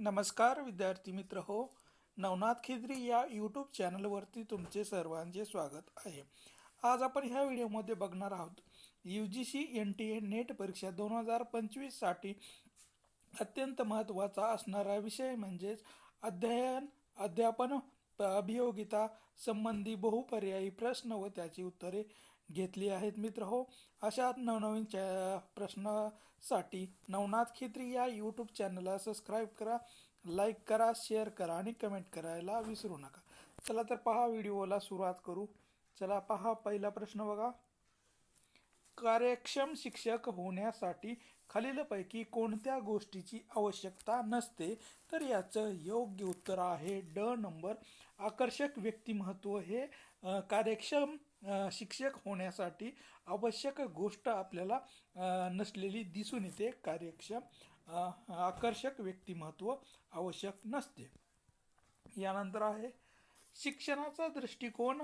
नमस्कार विद्यार्थी मित्र हो. नवनाथ खिद्री या यूट्यूब चॅनलवरती तुमचे सर्वांचे स्वागत आहे. आज आपण ह्या व्हिडिओमध्ये बघणार आहोत UGC NTA नेट परीक्षा 2025साठी अत्यंत महत्त्वाचा असणारा विषय म्हणजेच अध्यापन अभियोगिता संबंधी बहुपर्यायी प्रश्न व त्याची उत्तरे घेतली आहेत मित्र हो. अशा नवनवीन प्रश्नासाठी नवनाथ खित्री या यूट्यूब चॅनलला सबस्क्राईब करा, लाईक करा, शेअर करा आणि कमेंट करायला विसरू नका. चला तर पहा, व्हिडिओला सुरुवात करू. चला पहा, पहिला प्रश्न बघा. कार्यक्षम शिक्षक होण्यासाठी खालीलपैकी कोणत्या गोष्टीची आवश्यकता नसते? तर याचं योग्य उत्तर आहे ड नंबर, आकर्षक व्यक्तिमत्व. हे कार्यक्षम शिक्षक होण्यासाठी आवश्यक गोष्ट आपल्याला नसलेली दिसून येते. कार्यक्षम आकर्षक व्यक्तिमत्व आवश्यक नसते. यानंतर आहे शिक्षणाचा दृष्टिकोन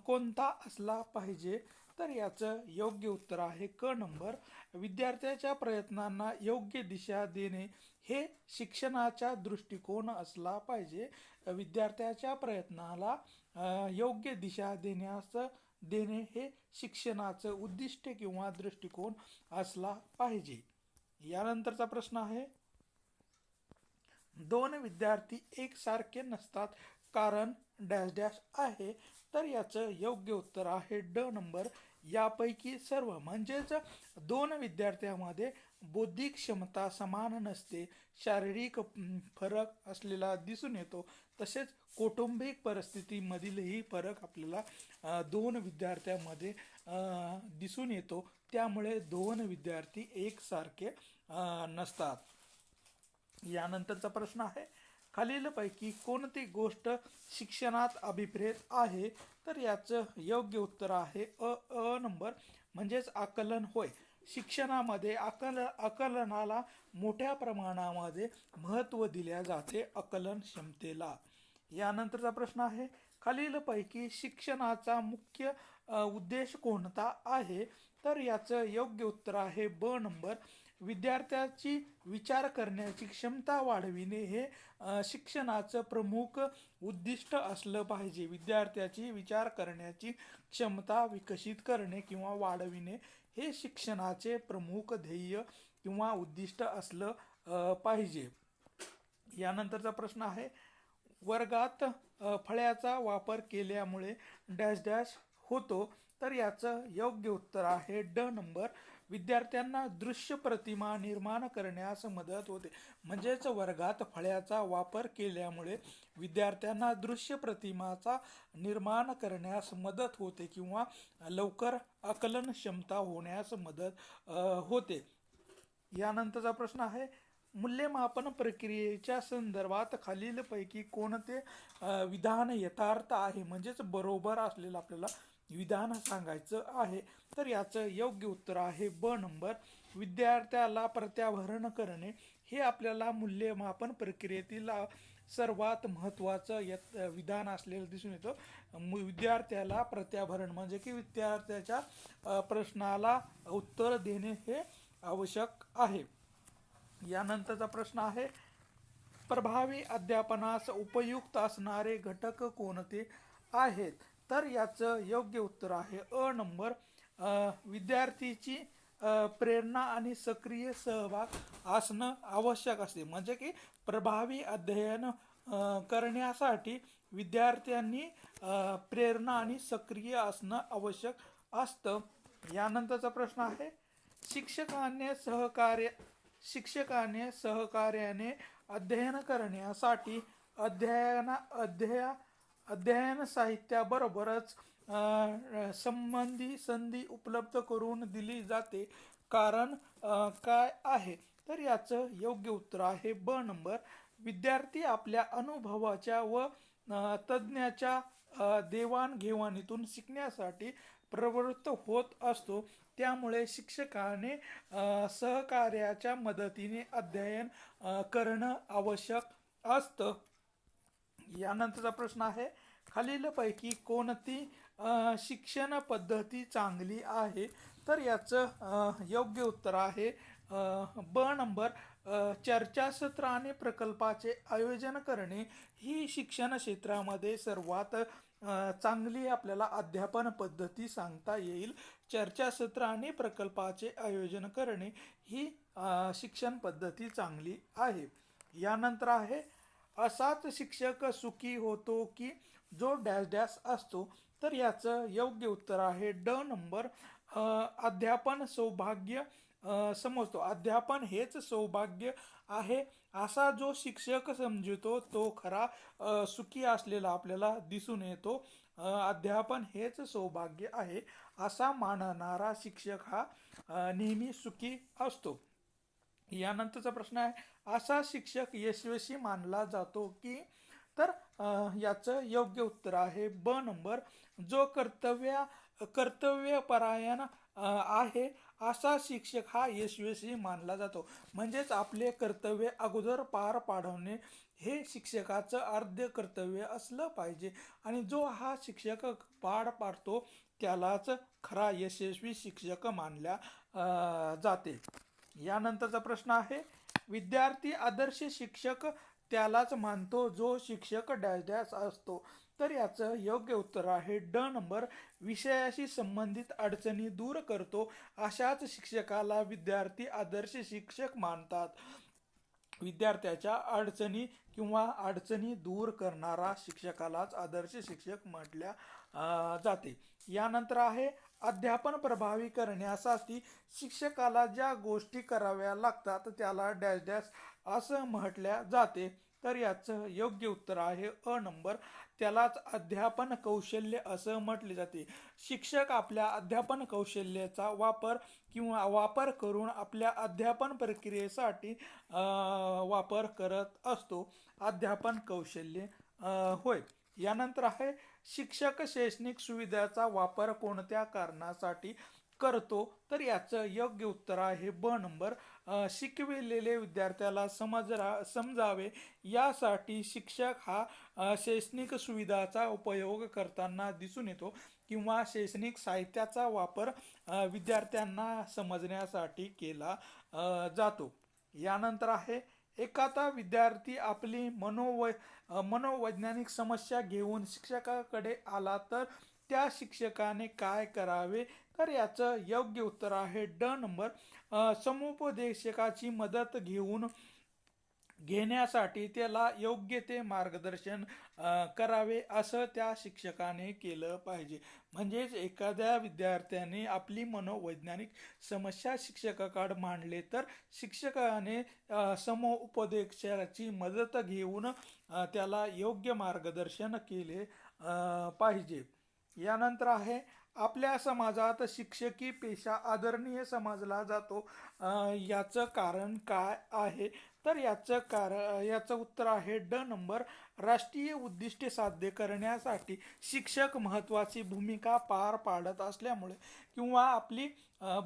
कोणता असला पाहिजे? तर याचं योग्य उत्तर आहे क नंबर, विद्यार्थ्याच्या प्रयत्नांना योग्य दिशा देणे हे शिक्षणाचा दृष्टिकोन असला पाहिजे. विद्यार्थ्याच्या प्रयत्नाला योग्य दिशा देणे हे शिक्षणाचं उद्दिष्ट किंवा दृष्टिकोन असला पाहिजे. यानंतरचा प्रश्न आहे, दोन विद्यार्थी एकसारखे नसतात कारण डॅश डॅश आहे. तर याचं योग्य उत्तर आहे ड नंबर, यापैकी सर्व. म्हणजेच दोन विद्यार्थ्यांमध्ये बौद्धिक क्षमता समान नसते, शारीरिक फरक असलेला दिसून येतो. तसेच कौटुंबिक परिस्थितीमधीलही फरक आपल्याला दोन विद्यार्थ्यांमध्ये दिसून येतो. त्यामुळे दोन विद्यार्थी एकसारखे नसतात. यानंतरचा प्रश्न आहे, खालीलपैकी कोणती गोष्ट शिक्षणात अभिप्रेत आहे? तर याचं योग्य उत्तर आहे अ नंबर, म्हणजेच आकलन होय. शिक्षणामध्ये आकलनाला मोठ्या प्रमाणामध्ये महत्त्व दिले जाते, आकलन क्षमतेला. यानंतरचा प्रश्न आहे, खालीलपैकी शिक्षणाचा मुख्य उद्देश कोणता आहे? तर याचं योग्य उत्तर आहे ब नंबर, विद्यार्थ्याची विचार करण्याची क्षमता वाढविणे हे शिक्षणाचं प्रमुख उद्दिष्ट असलं पाहिजे. विद्यार्थ्याची विचार करण्याची क्षमता विकसित करणे किंवा वाढविणे हे शिक्षणाचे प्रमुख ध्येय किंवा उद्दिष्ट असलं पाहिजे. यानंतरचा प्रश्न आहे, वर्गात फळ्याचा वापर केल्यामुळे डॅश डॅश होतो. तर याचं योग्य उत्तर आहे ड नंबर, विद्यार्थ्यांना दृश्य प्रतिमा निर्माण करण्यास मदत होते. म्हणजेच वर्गात फळ्याचा वापर केल्यामुळे विद्यार्थ्यांना दृश्य प्रतिमाचा निर्माण करण्यास मदत होते किंवा लवकर आकलन क्षमता होण्यास मदत होते. यानंतरचा प्रश्न आहे, मूल्यमापन प्रक्रियेच्या संदर्भात खालीलपैकी कोणते विधान यथार्थ आहे? म्हणजेच बरोबर असलेलं आपल्याला विधान सांगायचं आहे. तर याचं योग्य उत्तर आहे ब नंबर, विद्यार्थ्याला प्रत्याभरण करणे हे आपल्याला मूल्यमापन प्रक्रियेतील सर्वात महत्त्वाचं विधान असलेलं दिसून येतं. विद्यार्थ्याला प्रत्याभरण म्हणजे की विद्यार्थ्याच्या प्रश्नाला उत्तर देणे हे आवश्यक आहे. यानंतरचा प्रश्न आहे, प्रभावी अध्यापनास उपयुक्त असणारे घटक कोणते आहेत? तर याचं योग्य उत्तर आहे अ नंबर, विद्यार्थीची प्रेरणा आणि सक्रिय सहभाग असणं आवश्यक असते. म्हणजे की प्रभावी अध्ययन करण्यासाठी विद्यार्थ्यांनी प्रेरणा आणि सक्रिय असणं आवश्यक असतं. यानंतरचा प्रश्न आहे, शिक्षकाने सहकार्याने अध्ययन करण्यासाठी अध्ययन साहित्याबरोबरच संधी उपलब्ध करून दिली जाते. कारण काय आहे? तर याचं योग्य उत्तर आहे ब नंबर, विद्यार्थी आपल्या अनुभवाच्या व तज्ज्ञाच्या देवाणघेवाणीतून शिकण्यासाठी प्रवृत्त होत असतो. त्यामुळे शिक्षकाने सहकार्याच्या मदतीने अध्ययन करणं आवश्यक असतं. यानंतरचा प्रश्न आहे, खालीलपैकी कोणती शिक्षण पद्धती चांगली आहे? तर याचं योग्य उत्तर आहे ब नंबर, चर्चासत्र आणि प्रकल्पाचे आयोजन करणे ही शिक्षण क्षेत्रामध्ये सर्वात चांगली आपल्याला अध्यापन पद्धती सांगता येईल. चर्चासत्र आणि प्रकल्पाचे आयोजन करणे ही शिक्षण पद्धती चांगली आहे. यानंतर आहे, असाच शिक्षक सुखी होतो की जो डॅश डॅश असतो. तर याचं योग्य उत्तर आहे ड नंबर. अध्यापन सौभाग्य समजतो. अध्यापन हेच सौभाग्य आहे असा जो शिक्षक समजतो तो खरा सुखी असलेला आपल्याला दिसून येतो. अध्यापन हेच सौभाग्य आहे असा मानणारा शिक्षक हा नेहमी सुखी असतो. यानंतरचा प्रश्न आहे, असा शिक्षक यशस्वी मानला जातो की. तर याचं योग्य उत्तर आहे ब नंबर. जो कर्तव्यपरायण आहे असा शिक्षक हा यशस्वी मानला जातो. म्हणजेच आपले कर्तव्य अगोदर पार पाडवणे हे शिक्षकाचं अर्ध कर्तव्य असलं पाहिजे आणि जो हा शिक्षक पार पाडतो त्यालाच खरा यशस्वी शिक्षक मानल्या जाते. यानंतरचा प्रश्न आहे, विद्यार्थी आदर्श शिक्षक त्यालाच मानतो जो शिक्षक डॅश डॅश असतो. तर याचं योग्य उत्तर आहे ड नंबर. विषयाशी संबंधित अडचणी दूर करतो अशाच शिक्षकाला विद्यार्थी आदर्श शिक्षक मानतात. विद्यार्थ्याच्या अडचणी दूर करणारा शिक्षकालाच आदर्श शिक्षक म्हटल्या जाते. यानंतर आहे, अध्यापन प्रभावी करण्यासाठी शिक्षकाला ज्या गोष्टी कराव्या लागतात त्याला डॅश डॅश असं म्हटल्या जाते. तर याचं योग्य उत्तर आहे अ नंबर. त्यालाच अध्यापन कौशल्य असं म्हटले जाते. शिक्षक आपल्या अध्यापन कौशल्याचा वापर करून आपल्या अध्यापन प्रक्रियेसाठी वापर करत असतो. अध्यापन कौशल्य होय. यानंतर आहे, शिक्षक शैक्षणिक सुविधाचा वापर कोणत्या कारणासाठी करतो. तर याचं योग्य उत्तर आहे ब नंबर. शिकविलेले विद्यार्थ्याला समजावे यासाठी शिक्षक हा शैक्षणिक सुविधाचा उपयोग करताना दिसून येतो किंवा शैक्षणिक साहित्याचा वापर विद्यार्थ्यांना समजण्यासाठी केला जातो. यानंतर आहे, एखादा विद्यार्थी आपली मनोवैज्ञानिक समस्या घेऊन शिक्षकाकडे आला तर त्या शिक्षकाने काय करावे. तर याचं योग्य उत्तर आहे ड नंबर. समुपदेशकाची मदत घेण्यासाठी त्याला योग्य ते मार्गदर्शन करावे असं त्या शिक्षकाने केलं पाहिजे. म्हणजेच एखाद्या विद्यार्थ्याने आपली मनोवैज्ञानिक समस्या शिक्षकाकडे मांडले तर शिक्षकाने समुपदेशकाची मदत घेऊन त्याला योग्य मार्गदर्शन केले पाहिजे. यानंतर आहे, आपल्या समाजात शिक्षकी पेशा आदरणीय समजला जातो. याचं कारण काय आहे. तर याचं उत्तर आहे ड नंबर. राष्ट्रीय उद्दिष्टे साध्य करण्यासाठी शिक्षक महत्त्वाची भूमिका पार पाडत असल्यामुळे किंवा आपली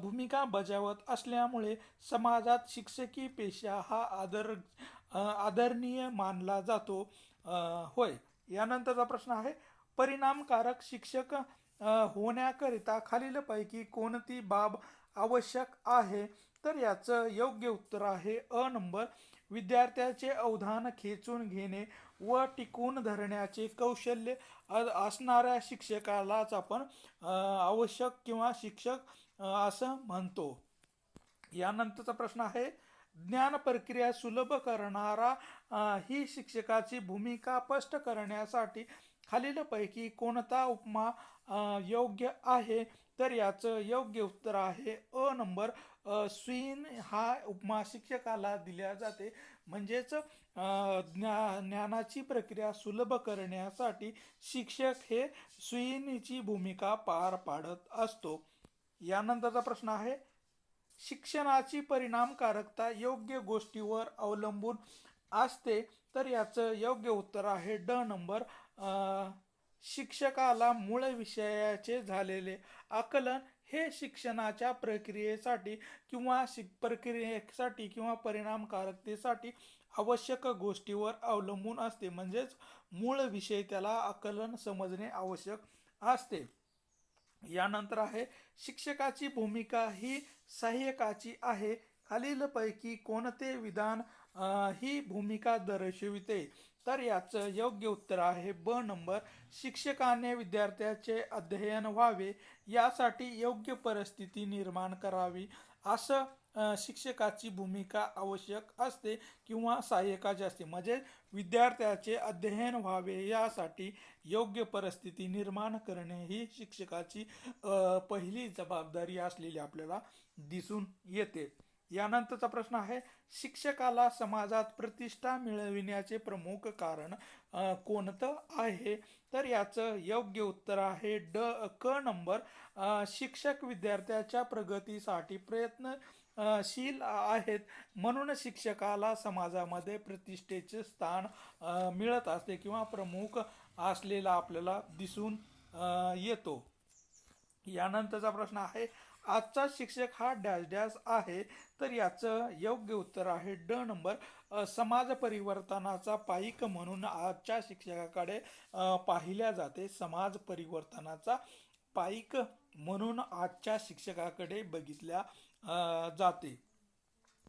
भूमिका बजावत असल्यामुळे समाजात शिक्षकी पेशा हा आदरणीय मानला जातो. होय. यानंतरचा प्रश्न आहे, परिणामकारक शिक्षक होण्याकरिता खालीलपैकी कोणती बाब आवश्यक आहे. तर याचं योग्य उत्तर आहे अ नंबर. विद्यार्थ्याचे अवधान खेचून घेणे व टिकवून धरण्याचे कौशल्य असणाऱ्या शिक्षकालाच आपण आवश्यक किंवा शिक्षक असं म्हणतो. यानंतरचा प्रश्न आहे, ज्ञान प्रक्रिया सुलभ करणारा ही शिक्षकाची भूमिका स्पष्ट करण्यासाठी खालीलपैकी कोणता उपमा योग्य आहे. तर याचं योग्य उत्तर आहे अ नंबर. स्वीन हा उपमा शिक्षकाला दिल्या जाते. म्हणजेच ज्ञानाची प्रक्रिया सुलभ करण्यासाठी शिक्षक हे स्वीनीची भूमिका पार पाडत असतो. यानंतरचा प्रश्न आहे, शिक्षणाची परिणामकारकता योग्य गोष्टीवर अवलंबून असते. तर याचं योग्य उत्तर आहे ड नंबर. शिक्षकाला मूळ विषयाचे झालेले आकलन हे शिक्षणाच्या प्रक्रियेसाठी किंवा परिणामकारकतेसाठी आवश्यक गोष्टीवर अवलंबून असते. म्हणजेच मूळ विषय त्याला आकलन समजणे आवश्यक असते. यानंतर आहे, शिक्षकाची भूमिका ही सहाय्यकाची आहे खालीलपैकी कोणते विधान ही भूमिका दर्शविते? तर याचं योग्य उत्तर आहे ब नंबर. शिक्षकाने विद्यार्थ्याचे अध्ययन व्हावे यासाठी योग्य परिस्थिती निर्माण करावी, असं शिक्षकाची भूमिका आवश्यक असते किंवा सहाय्यकाची असते. म्हणजे विद्यार्थ्याचे अध्ययन व्हावे यासाठी योग्य परिस्थिती निर्माण करणे ही शिक्षकाची पहिली जबाबदारी असलेली आपल्याला दिसून येते. यानंतरचा प्रश्न आहे, शिक्षकाला समाजात प्रतिष्ठा मिळविण्याचे प्रमुख कारण कोणतं आहे? तर याचं योग्य उत्तर आहे क नंबर. शिक्षक विद्यार्थ्याच्या प्रगतीसाठी प्रयत्नशील आहेत, म्हणून शिक्षकाला समाजामध्ये प्रतिष्ठेचे स्थान मिळत असते किंवा प्रमुख असलेला आपल्याला दिसून येतो. यानंतरचा प्रश्न आहे, आजचा शिक्षक हा डॅश डॅश आहे. तर याचं योग्य उत्तर आहे ड नंबर. समाज परिवर्तनाचा पाईक म्हणून आजच्या शिक्षकाकडे पाहिल्या जाते. समाज परिवर्तनाचा पाईक म्हणून आजच्या शिक्षकाकडे बघितल्या जाते.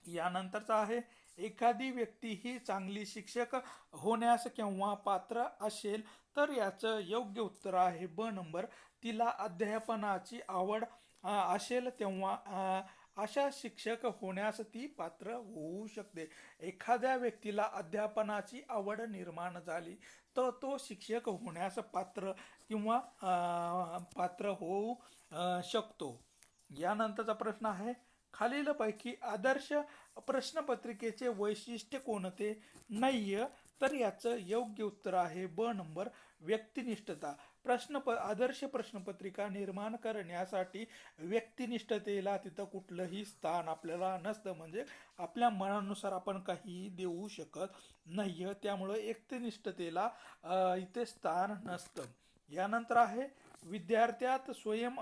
यानंतरचा आहे, एखादी व्यक्ती ही चांगली शिक्षक होण्यास केव्हा पात्र असेल? तर याचं योग्य उत्तर आहे ब नंबर. तिला अध्यापनाची आवड असेल तेव्हा अशा शिक्षक होण्यास ती पात्र होऊ शकते. एखाद्या व्यक्तीला अध्यापनाची आवड निर्माण झाली तर तो शिक्षक होण्यास पात्र किंवा पात्र होऊ शकतो. यानंतरचा प्रश्न आहे, खालीलपैकी आदर्श प्रश्नपत्रिकेचे वैशिष्ट्य कोणते नाही? तर याचं योग्य उत्तर आहे ब नंबर. व्यक्तिनिष्ठता. आदर्श प्रश्नपत्रिका निर्माण करण्यासाठी व्यक्तिनिष्ठतेला तिथं कुठलंही स्थान आपल्याला नसतं. म्हणजे आपल्या मनानुसार आपण काहीही देऊ शकत नाही, त्यामुळं व्यक्तिनिष्ठतेला इथे स्थान नसतं. यानंतर आहे, विद्यार्थ्यात स्वयं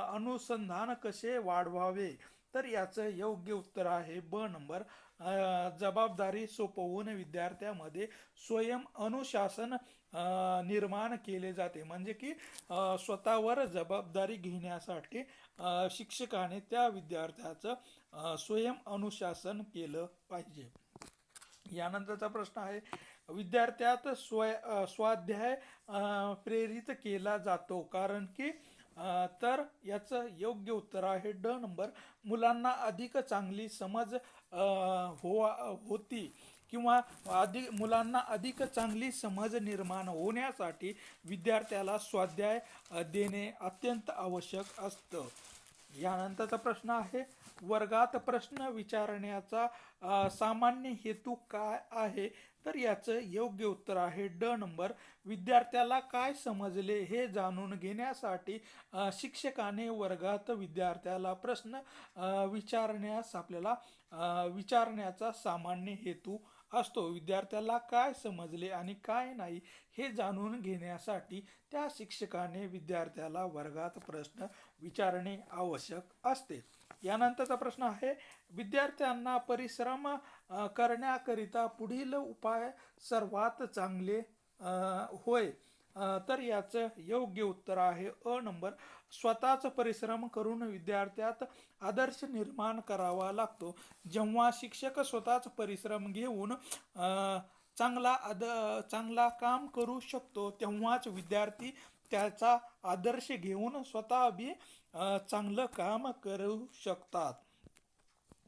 अनुसंधान कसे वाढवावे? तर याचं योग्य उत्तर आहे ब नंबर. जबाबदारी सोपवून विद्यार्थ्यामध्ये स्वयं अनुशासन निर्माण केले जाते. म्हणजे की स्वतःवर जबाबदारी घेण्यासाठी शिक्षकाने त्या विद्यार्थ्याचं स्वयं अनुशासन केलं पाहिजे. यानंतरचा प्रश्न आहे, विद्यार्थ्यात स्वाध्याय प्रेरित केला जातो कारण की? तर याचं योग्य उत्तर आहे ड नंबर. मुलांना अधिक चांगली समज होती किंवा मुलांना अधिक चांगली समज निर्माण होण्यासाठी विद्यार्थ्याला स्वाध्याय देणे अत्यंत आवश्यक असतं. यानंतरचा प्रश्न आहे, वर्गात प्रश्न विचारण्याचा सामान्य हेतू काय आहे? तर याचं योग्य उत्तर आहे ड नंबर. विद्यार्थ्याला काय समजले हे जाणून घेण्यासाठी शिक्षकाने वर्गात विद्यार्थ्याला प्रश्न विचारण्याचा सामान्य हेतू असतो. विद्यार्थ्याला काय समजले आणि काय नाही हे जाणून घेण्यासाठी त्या शिक्षकाने विद्यार्थ्याला वर्गात प्रश्न विचारणे आवश्यक असते. यानंतरचा प्रश्न आहे, विद्यार्थ्यांना परिश्रम करण्याकरिता पुढील उपाय सर्वात चांगले होय? तर याचं योग्य उत्तर आहे अ नंबर. स्वतःच परिश्रम करून विद्यार्थ्यात आदर्श निर्माण करावा लागतो. जेव्हा शिक्षक स्वतःच परिश्रम घेऊन चांगला काम करू शकतो तेव्हाच विद्यार्थी त्याचा आदर्श घेऊन स्वतः बी चांगलं काम करू शकतात.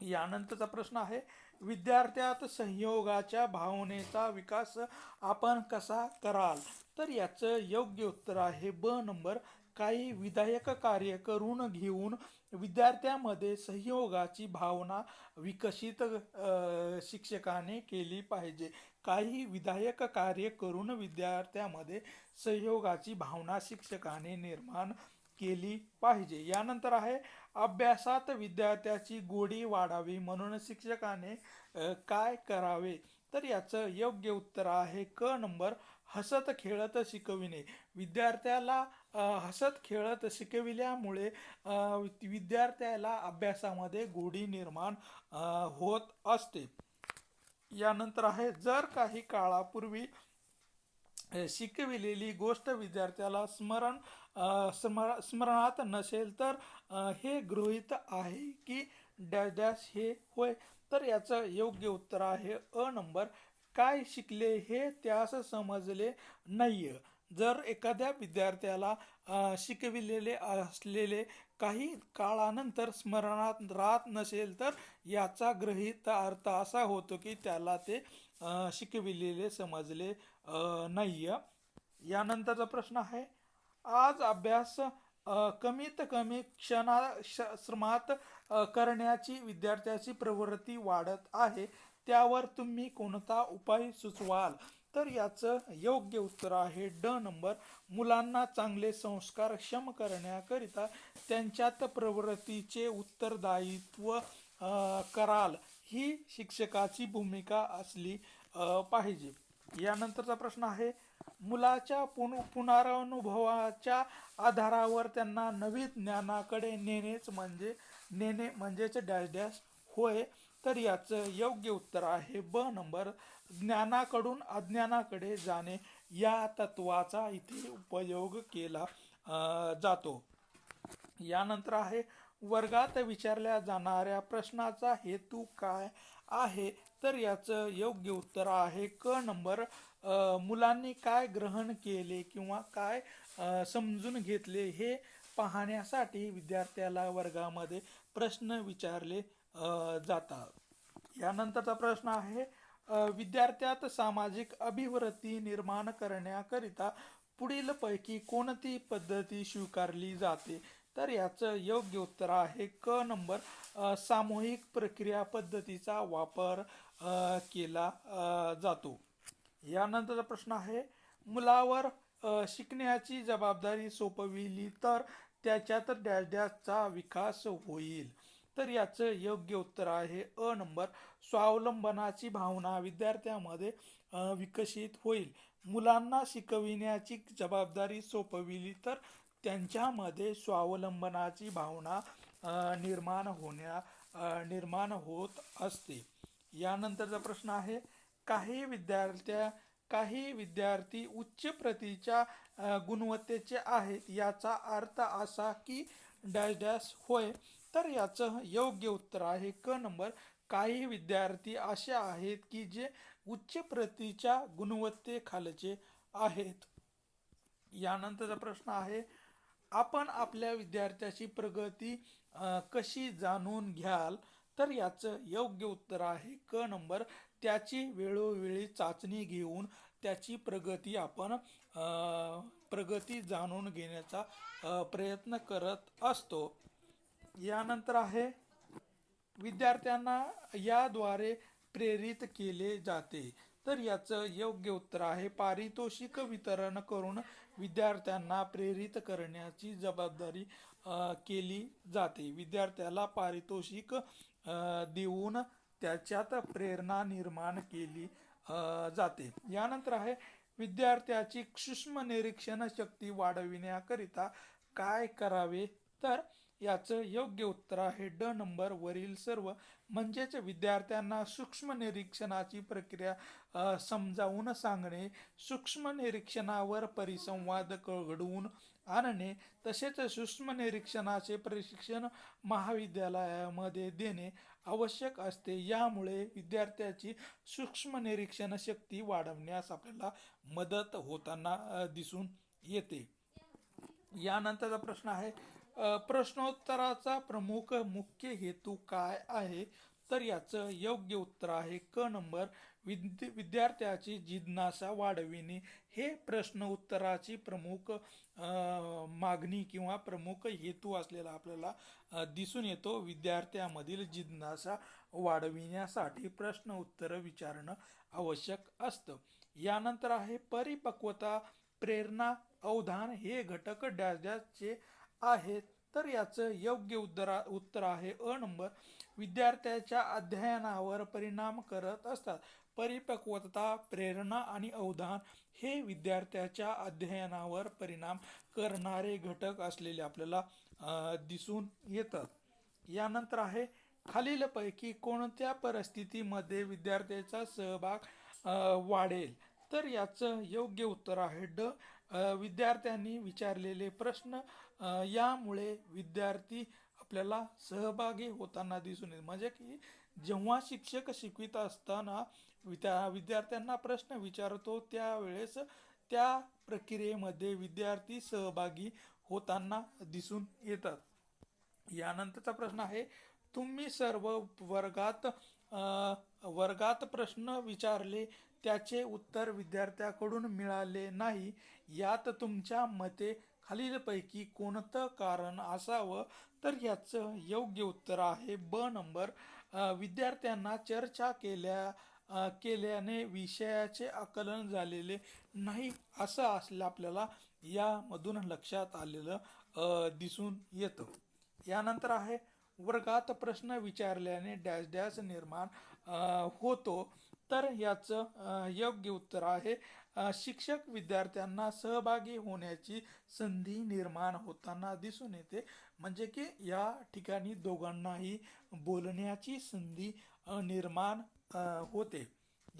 यानंतरचा प्रश्न आहे, विद्यार्थ्यात संयोगाच्या भावनेचा विकास आपण कसा कराल? तर याचं योग्य उत्तर आहे ब नंबर. काही विधायक कार्य करून घेऊन विद्यार्थ्यामध्ये सहयोगाची भावना विकसित शिक्षकाने केली पाहिजे. काही विधायक कार्य करून विद्यार्थ्यामध्ये सहयोगाची भावना शिक्षकाने निर्माण केली पाहिजे. यानंतर आहे, अभ्यासात विद्यार्थ्याची गोडी वाढावी म्हणून शिक्षकाने काय करावे? तर याचं योग्य उत्तर आहे क नंबर. हसत खेळत शिकविणे. विद्यार्थ्याला हसत खेळत शिकविल्यामुळे विद्यार्थ्याला अभ्यासामध्ये गोडी निर्माण होत असते. यानंतर आहे, जर काही काळापूर्वी शिकविलेली गोष्ट विद्यार्थ्याला स्मरणात नसेल तर हे गृहीत आहे की डॅश डॅश हे होय. तर याचं योग्य उत्तर आहे अ नंबर, काय शिकले हे त्यास समजले नाहीये. जर एखाद्या विद्यार्थ्याला शिकविलेले असलेले काही काळानंतर स्मरणात राहत नसेल तर याचा गृहीत अर्थ असा होतो की त्याला ते शिकविलेले समजले नाहीये. यानंतरचा प्रश्न आहे, आज अभ्यास कमीत कमी श्रमात करण्याची विद्यार्थ्याची प्रवृत्ती वाढत आहे, त्यावर तुम्ही कोणता उपाय सुचवाल? तर याचं योग्य उत्तर आहे ड नंबर, मुलांना चांगले संस्कार क्षम करण्याकरिता त्यांच्यात प्रवृत्तीचे उत्तरदायित्व कराल ही शिक्षकाची भूमिका असली पाहिजे. यानंतरचा प्रश्न आहे, मुलाच्या पुनरानुभवाच्या आधारावर त्यांना नवीन ज्ञानाकडे नेणे म्हणजेच डॅश डॅश होय. तर याचं योग्य उत्तर आहे ब नंबर, ज्ञानाकडून अज्ञानाकडे जाणे या तत्वाचा इथे उपयोग केला जातो. यानंतर आहे, वर्गात विचारल्या जाणाऱ्या प्रश्नाचा हेतू काय आहे? तर याचं योग्य उत्तर आहे क नंबर, मुलांनी काय ग्रहण केले किंवा काय समजून घेतले हे पाहण्यासाठी विद्यार्थ्याला वर्गामध्ये प्रश्न विचारले जातात. यानंतरचा प्रश्न आहे, विद्यार्थ्यात सामाजिक अभिवृत्ती निर्माण करण्याकरिता पुढील पैकी कोणती पद्धती स्वीकारली जाते? तर याचं योग्य उत्तर आहे क नंबर, सामूहिक प्रक्रिया पद्धतीचा वापर केला जातो. यानंतरचा प्रश्न आहे, मुलावर शिकण्याची जबाबदारी सोपविली तर त्याच्यात डॅश डॅशचा विकास होईल. तर याचं योग्य उत्तर आहे अ नंबर, स्वावलंबनाची भावना विद्यार्थ्यामध्ये विकसित होईल. मुलांना शिकविण्याची जबाबदारी सोपविली तर त्यांच्यामध्ये स्वावलंबनाची भावना निर्माण होत असते. यानंतरचा प्रश्न आहे, काही विद्यार्थी उच्च प्रतीच्या गुणवत्तेचे आहेत, याचा अर्थ असा की डॅश डॅश होय. तर याचं योग्य उत्तर आहे क नंबर, काही विद्यार्थी असे आहेत की जे उच्च प्रतीच्या गुणवत्तेखालचे आहेत. यानंतरचा प्रश्न आहे, आपण आपल्या विद्यार्थ्याची प्रगती कशी जाणून घ्याल? तर याचं योग्य उत्तर आहे क नंबर, त्याची वेळोवेळी चाचणी घेऊन त्याची प्रगती जाणून घेण्याचा प्रयत्न करत असतो. यानंतर आहे, विद्यार्थ्यांना याद्वारे प्रेरित केले जाते. तर याचं योग्य उत्तर आहे, पारितोषिक वितरण करून विद्यार्थ्यांना प्रेरित करण्याची जबाबदारी केली जाते. विद्यार्थ्याला पारितोषिक देऊन त्याच्यात प्रेरणा निर्माण केली जाते. यानंतर आहे, विद्यार्थ्याची सूक्ष्म निरीक्षण शक्ती वाढविण्याकरिता काय करावे? तर याचं योग्य उत्तर आहे ड नंबर, वरील सर्व. म्हणजेच विद्यार्थ्यांना सूक्ष्म निरीक्षणाची प्रक्रिया समजावून सांगणे, सूक्ष्म निरीक्षणावर परिसंवाद घडवून आणणे, तसेच सूक्ष्म निरीक्षणाचे प्रशिक्षण महाविद्यालयामध्ये देणे आवश्यक असते. यामुळे विद्यार्थ्याची सूक्ष्म निरीक्षण शक्ती वाढवण्यास आपल्याला मदत होताना दिसून येते. यानंतरचा प्रश्न आहे, प्रश्नोत्तराचा मुख्य हेतू काय आहे? तर याचं योग्य उत्तर आहे क नंबर, विद्यार्थ्याची जिज्ञासा वाढविणे हे प्रश्न उत्तराची प्रमुख मागणी किंवा प्रमुख हेतू असलेला आपल्याला दिसून येतो. विद्यार्थ्यामधील जिज्ञासा वाढविण्यासाठी प्रश्न उत्तर विचारणं आवश्यक असतं. यानंतर आहे, परिपक्वता, प्रेरणा, अवधान हे घटक डॅश डॅशचे आहेत. तर याचं योग्य उत्तर आहे अ नंबर, विद्यार्थ्याच्या अध्ययनावर परिणाम करत असतात. परिपक्वता, प्रेरणा आणि अवधान हे विद्यार्थ्याच्या अध्ययनावर परिणाम करणारे घटक असलेले आपल्याला दिसून येतात. यानंतर आहे, खालीलपैकी कोणत्या परिस्थितीमध्ये विद्यार्थ्याचा सहभाग वाढेल? तर याचं योग्य उत्तर आहे ड, विद्यार्थ्यांनी विचारलेले प्रश्न यामुळे विद्यार्थी आपल्याला सहभागी होताना दिसून येते. म्हणजे की जेव्हा शिक्षक शिकवित असताना विद्यार्थ्यांना प्रश्न विचारतो त्यावेळेस त्या प्रक्रियेमध्ये विद्यार्थी सहभागी होताना दिसून येतात. यानंतरचा प्रश्न आहे, तुम्ही सर्व वर्गात प्रश्न विचारले त्याचे उत्तर विद्यार्थ्याकडून मिळाले नाही, यात तुमच्या मते खालीलपैकी कोणतं कारण असावं? तर याचं योग्य उत्तर आहे ब नंबर, विद्यार्थ्यांना चर्चा केल्याने विषयाचे आकलन झालेले नाही, असं असलं आपल्याला यामधून लक्षात आलेलं दिसून येतं. यानंतर आहे, वर्गात प्रश्न विचारल्याने डॅश डॅश निर्माण होतो. तर याचं योग्य उत्तर आहे, शिक्षक विद्यार्थ्यांना सहभागी होण्याची संधी निर्माण होताना दिसून येते. म्हणजे की या ठिकाणी दोघांनाही बोलण्याची संधी निर्माण होते.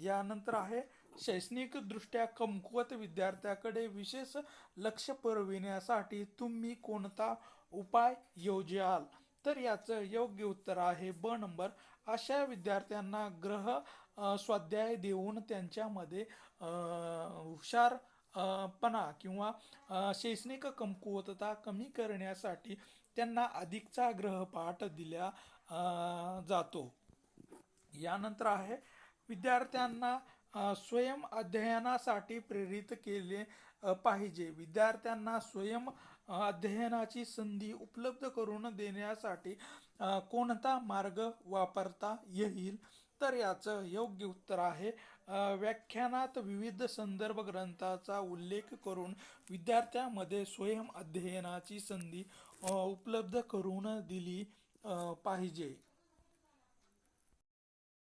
यानंतर आहे, शैक्षणिकदृष्ट्या कमकुवत विद्यार्थ्याकडे विशेष लक्ष पुरविण्यासाठी तुम्ही कोणता उपाय योजाल? तर याचं योग्य उत्तर आहे ब नंबर, अशा विद्यार्थ्यांना स्वाध्याय देऊन त्यांच्यामध्ये हुशारपणा किंवा शैक्षणिक कमकुवतता कमी करण्यासाठी त्यांना अधिकचा गृहपाठ दिला जातो. यानंतर आहे, विद्यार्थ्यांना स्वयं अध्ययनासाठी प्रेरित केले पाहिजे. विद्यार्थ्यांना स्वयं अध्ययनाची संधी उपलब्ध करून देण्यासाठी कोणता मार्ग वापरता येईल? तर याचं योग्य उत्तर आहे, व्याख्यानात विविध संदर्भ ग्रंथाचा उल्लेख करून विद्यार्थ्यांमध्ये स्वयं अध्ययनाची संधी उपलब्ध करून दिली पाहिजे.